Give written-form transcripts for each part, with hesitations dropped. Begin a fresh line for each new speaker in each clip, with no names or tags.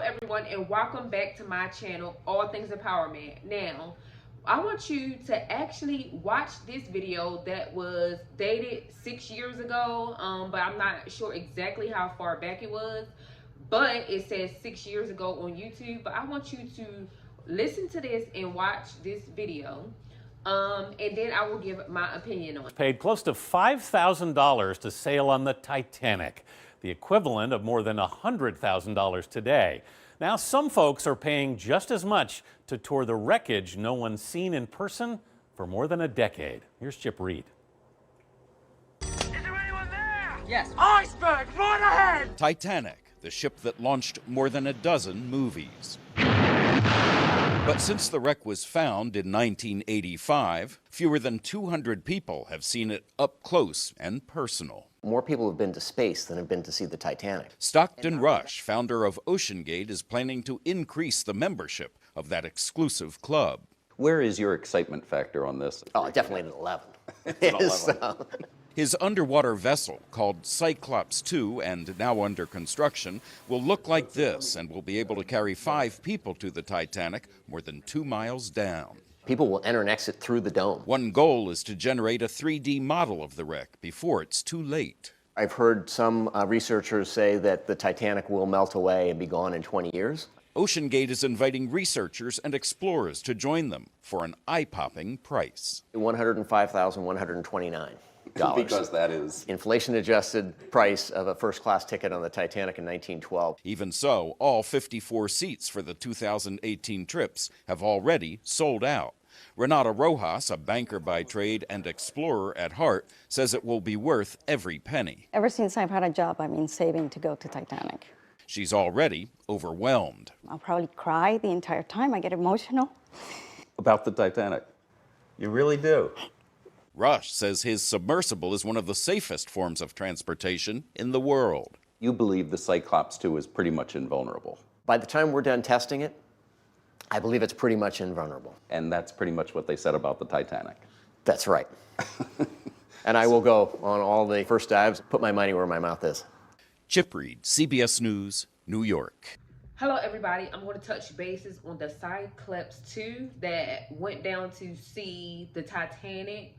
everyone, and welcome back to my channel, All Things Empowerment. Now, I want you to actually watch this video that was dated 6 years ago, but I'm not sure exactly how far back it was, but it says 6 years ago on YouTube. But I want you to listen to this and watch this video, and then I will give my opinion on it.
Paid close to $5,000 to sail on the Titanic, the equivalent of more than $100,000 today. Now, some folks are paying just as much to tour the wreckage no one's seen in person for more than a decade. Here's Chip Reed.
Is there anyone there?
Yes.
Iceberg, right ahead!
Titanic, the ship that launched more than a dozen movies. But since the wreck was found in 1985, fewer than 200 people have seen it up close and personal.
More people have been to space than have been to see the Titanic.
Stockton Rush, founder of OceanGate, is planning to increase the membership of that exclusive club.
Where is your excitement factor on this?
Oh, definitely an 11.
It's an 11.
His underwater vessel, called Cyclops 2 and now under construction, will look like this and will be able to carry 5 people to the Titanic more than 2 miles down.
People will enter and exit through the dome.
One goal is to generate a 3D model of the wreck before it's too late.
I've heard some researchers say that the Titanic will melt away and be gone in 20 years.
OceanGate is inviting researchers and explorers to join them for an eye-popping price.
$105,129.
Because that is
inflation-adjusted price of a first-class ticket on the Titanic in 1912.
Even so, all 54 seats for the 2018 trips have already sold out. Renata Rojas, a banker by trade and explorer at heart, says it will be worth every penny.
Ever since I've had a job, I've been saving to go to Titanic.
She's already overwhelmed.
I'll probably cry the entire time. I get emotional.
about the Titanic. You really do.
Rush says his submersible is one of the safest forms of transportation in the world.
You believe the Cyclops 2 is pretty much invulnerable.
By the time we're done testing it, I believe it's pretty much invulnerable.
And that's pretty much what they said about the Titanic.
That's right. And I will go on all the first dives, put my money where my mouth is.
Chip Reed, CBS News, New York.
Hello everybody, I'm going to touch bases on the Cyclops 2 that went down to see the Titanic.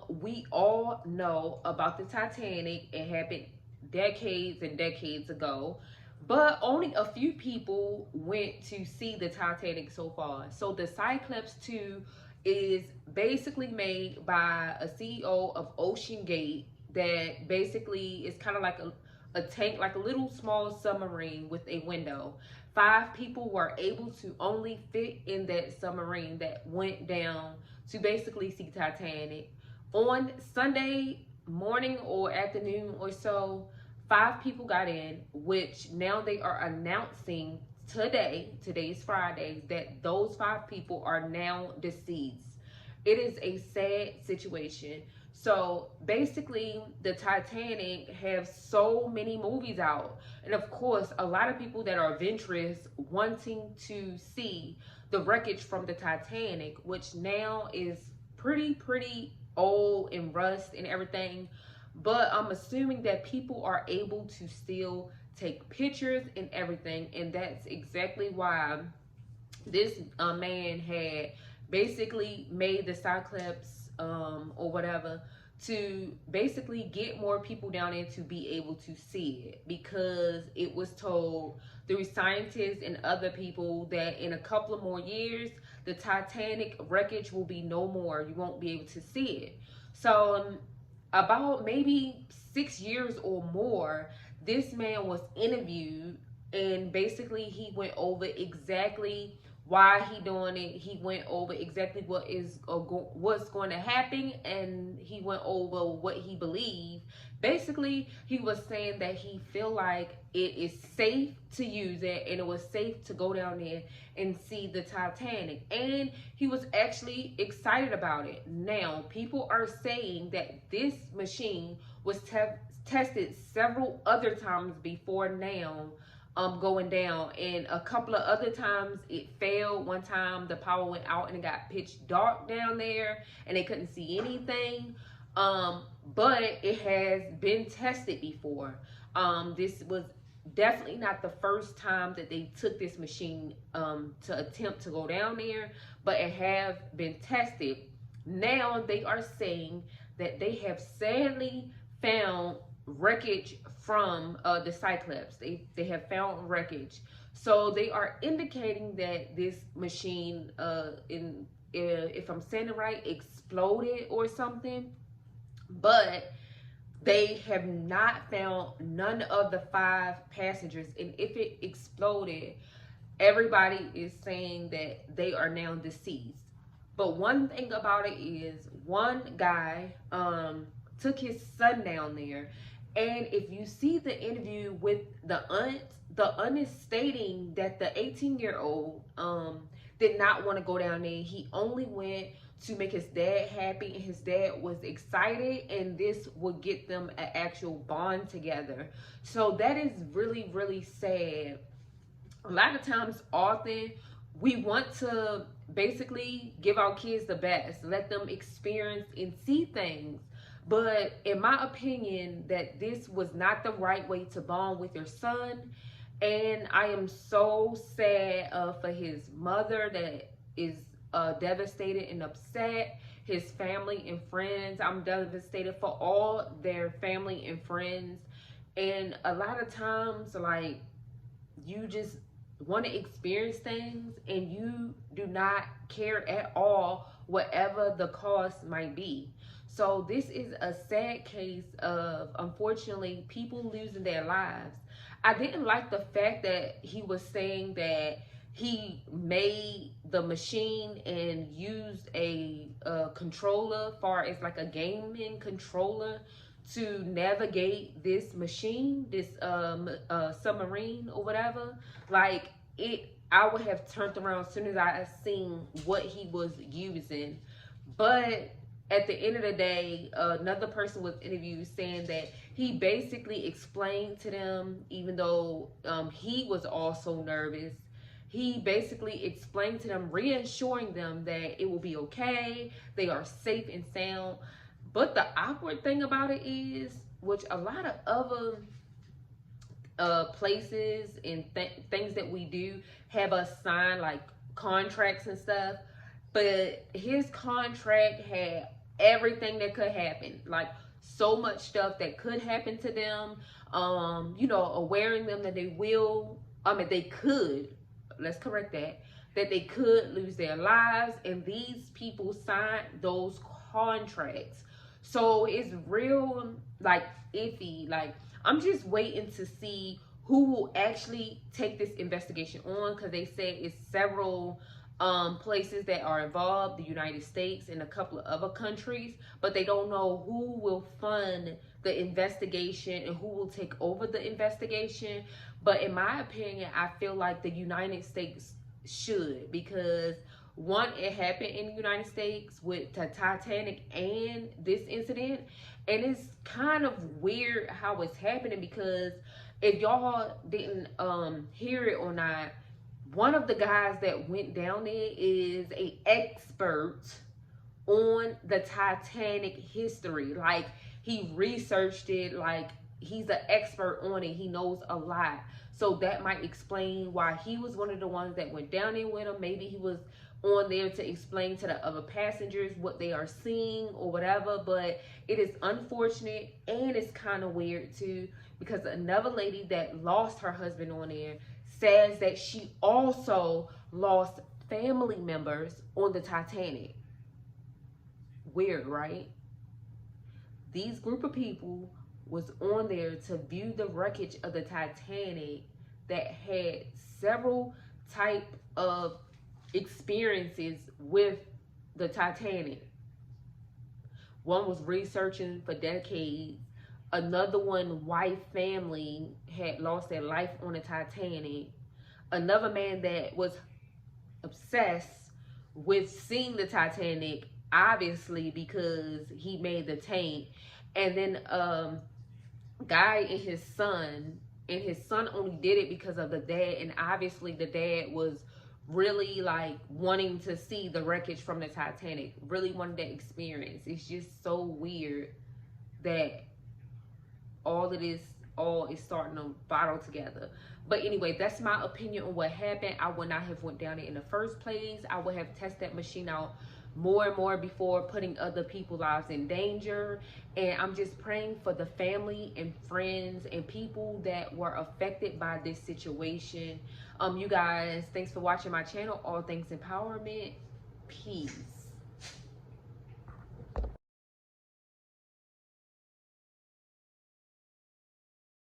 We all know about the Titanic. It happened decades and decades ago, but only a few people went to see the Titanic so far. So the Cyclops 2 is basically made by a CEO of OceanGate that basically is kind of like a tank, like a little small submarine with a window. 5 people were able to only fit in that submarine that went down to basically see Titanic. On Sunday morning or afternoon or so, 5 people got in, which now they are announcing today's Friday, that those 5 people are now deceased. It is a sad situation. So basically, the Titanic have so many movies out, and of course a lot of people that are adventurous wanting to see the wreckage from the Titanic, which now is pretty old and rust and everything. But I'm assuming that people are able to still take pictures and everything, and that's exactly why this man had basically made the Cyclops or whatever, to basically get more people down there to be able to see it, because it was told through scientists and other people that in a couple of more years the Titanic wreckage will be no more. You won't be able to see it. So about maybe 6 years or more, this man was interviewed, and basically he went over exactly why he doing it. He went over exactly what's going to happen, and he went over what he believed. Basically, he was saying that he feel like it is safe to use it, and it was safe to go down there and see the Titanic, and he was actually excited about it. Now, people are saying that this machine was tested several other times before now, going down, and a couple of other times it failed. One time the power went out and it got pitch dark down there and they couldn't see anything, but it has been tested before. This was definitely not the first time that they took this machine to attempt to go down there, but it have been tested. Now they are saying that they have sadly found wreckage from the Cyclops. They have found wreckage. So they are indicating that this machine, if I'm saying it right, exploded or something. But they have not found none of the 5 passengers. And if it exploded, everybody is saying that they are now deceased. But one thing about it is, one guy took his son down there. And if you see the interview with the aunt is stating that the 18-year-old did not want to go down there. He only went to make his dad happy, and his dad was excited, and this would get them an actual bond together. So that is really, really sad. A lot of times, often, we want to basically give our kids the best, let them experience and see things. But in my opinion, that this was not the right way to bond with your son. And I am so sad for his mother that is devastated and upset, his family and friends. I'm devastated for all their family and friends. And a lot of times, like, you just want to experience things and you do not care at all, whatever the cost might be. So this is a sad case of, unfortunately, people losing their lives. I didn't like the fact that he was saying that he made the machine and used a controller, far as like a gaming controller, to navigate this machine, this submarine or whatever. Like, I would have turned around as soon as I seen what he was using. But at the end of the day, another person was interviewed saying that he basically explained to them, even though he was also nervous, he basically explained to them, reassuring them that it will be okay, they are safe and sound. But the awkward thing about it is, which a lot of other places and things that we do have us sign, like contracts and stuff, but his contract had everything that could happen, like so much stuff that could happen to them, you know, awareing them that they could, let's correct that they could lose their lives, and these people signed those contracts. So it's real, like, iffy. Like, I'm just waiting to see who will actually take this investigation on, because they said it's several places that are involved, the United States and a couple of other countries, but they don't know who will fund the investigation and who will take over the investigation. But in my opinion, I feel like the United States should, because one, it happened in the United States with the Titanic and this incident, and it's kind of weird how it's happening, because if y'all didn't hear it or not, one of the guys that went down there is an expert on the Titanic history. Like, he researched it, like, he's an expert on it, he knows a lot. So that might explain why he was one of the ones that went down there with him. Maybe he was on there to explain to the other passengers what they are seeing or whatever. But it is unfortunate, and it's kind of weird too, because another lady that lost her husband on there says that she also lost family members on the Titanic. Weird, right? These group of people was on there to view the wreckage of the Titanic that had several type of experiences with the Titanic. One was researching for decades. Another one, family had lost their life on the Titanic. Another man that was obsessed with seeing the Titanic, obviously because he made the tank. And then guy and his son only did it because of the dad, and obviously the dad was really like wanting to see the wreckage from the Titanic, really wanted that experience. It's just so weird that all of this all is starting to bottle together. But anyway, that's my opinion on what happened. I would not have went down there in the first place. I would have tested that machine out more and more before putting other people's lives in danger. And I'm just praying for the family and friends and people that were affected by this situation. You guys, thanks for watching my channel, All Things Empowerment. Peace.